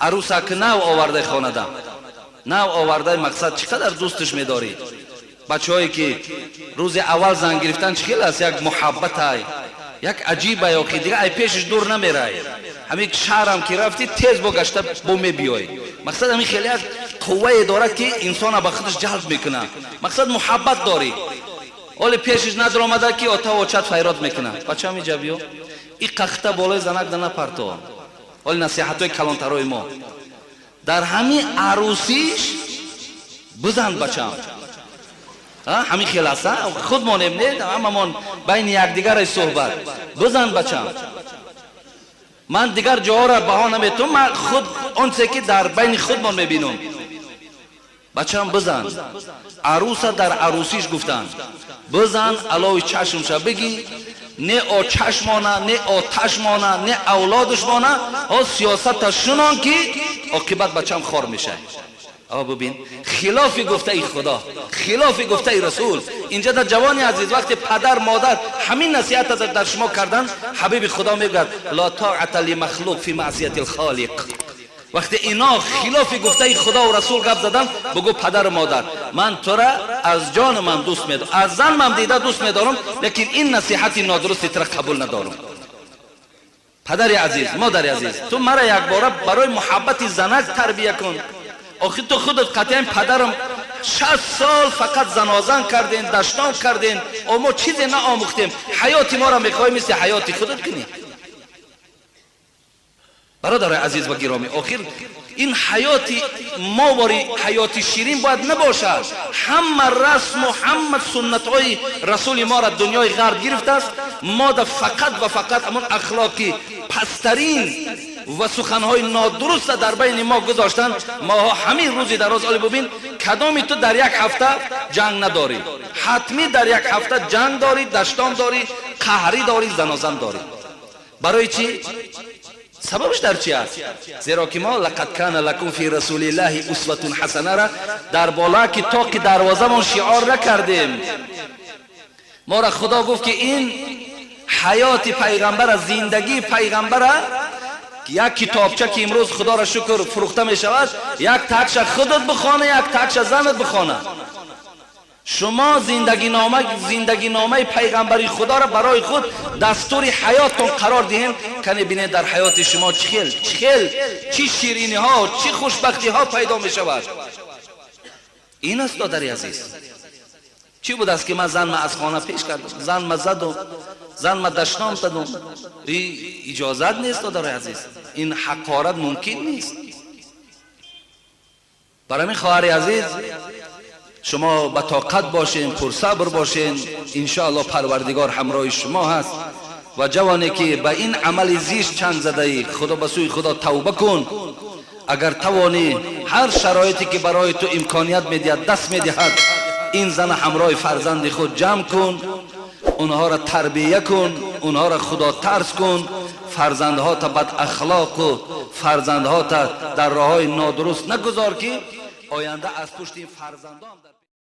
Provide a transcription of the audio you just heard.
عروسک نو آورده خانده، نو آورده مقصد چقدر دوستش میداری. بچه‌هایی که روز اول زنگ گرفتن چه خیلی است، یک محبت های یک عجیبه یا دیگه ای پیشش دور نمیره. همین شهرم که رفتی تیز بگشته بو میبیای. مقصد همین خیلی قوه داره که انسان به خودش جلب میکنه. مقصد محبت داری. ولی پیشش ندر آمده که آتا و چت فیرات میکنه. بچه همی جبیو این قخته بالای زنک دنه پرتو. ولی نصیحت های کلانترهای ما در همین عروسیش بزن بچه هم. همین خیلی است. خود ما نمید هممون بین یکدیگر صحبت بزن بچه هم. من دیگر جاها را بها نمیتونم، من خود اون چه که در بین خودمان میبینم. بچه هم بزن. عروس در عروسیش گفتن بزن علاوه چشمش بگی نه او چشمانه نه آتش مانه نه اولادش مانه او سیاست شنان که عاقبت بچم خار میشه. آقا ببین خلافی گفته ای خدا، خلافی گفته ای رسول. اینجا در جوانی عزیز وقتی پدر مادر همین نصیحت در شما کردن، حبیب خدا میگه لا طاعت لمخلوق فی معصیت الخالق. وقتی اینا خلافی گفته ای خدا و رسول گپ زدن، بگو پدر مادر من تو را از جان من دوست میدارم، از زن من دیده دوست میدارم، لیکن این نصیحت نادرستی تو را قبول ندارم. پدر عزیز، مادر عزیز، تو مرا یک بار برای محبت زنک تربیت کن. آخه تو خودت قطعا پدرم 60 سال فقط زنازن کردین، دشتان کردین، اما چیزی نآموختیم. حیات ما را میخوای مثل حیات خودت کنی. برادر عزیز و گرامی، آخر این حیات ما باری حیات شیرین باید نباشد. همه رسم و همه سنت های رسول ما را دنیای غرب گرفته است. ما در فقط و فقط همون اخلاقی پسترین و سخنهای نادرست در بین ما گذاشتن. ما همین روزی در روز ببین کدامی تو در یک هفته جنگ نداری، حتمی در یک هفته جنگ داری، دشتان داری، قهری داری، زنازن داری. برای چی؟ سببش در چی است؟ زیرا که ما لقد کان لکم فی رسول الله اسوه حسنه را در بالا کتاب دروازه ما شعار نکردیم. ما را خدا گفت که این حیات پیغمبر، زندگی پیغمبر، یک کتابچه که امروز خدا را شکر فروخته می شود، یک تکش خودت بخوانه، یک تکش زنت بخوانه. شما زندگی نامه پیغمبری خدا را برای خود دستور حیاتتون قرار دهین. کنی بینید در حیات شما چه شیرینی ها، چه خوشبختی ها پیدا می شود. این است دادری عزیز. چی بود است که من زن از خانه پیش کردم، زن ما زدم، زن ما دشنام دادم. اجازت نیست دادری عزیز، این حقارت ممکن نیست. برای من خواهر عزیز شما با طاقت باشین، پرصبر باشین، انشاءالله پروردگار همراه شما هست. و جوانی که به این عمل زیش چنگ زده ای، خدا به سوی خدا توبه کن. اگر توانی هر شرایطی که برای تو امکانیت میدهد دست میدهد، این زن همراه فرزند خود جمع کن، اونها را تربیه کن، اونها را خدا ترس کن. فرزندها تا بد اخلاق و فرزندها تا در راههای نادرست نگذار که آینده از پشت این فرزندان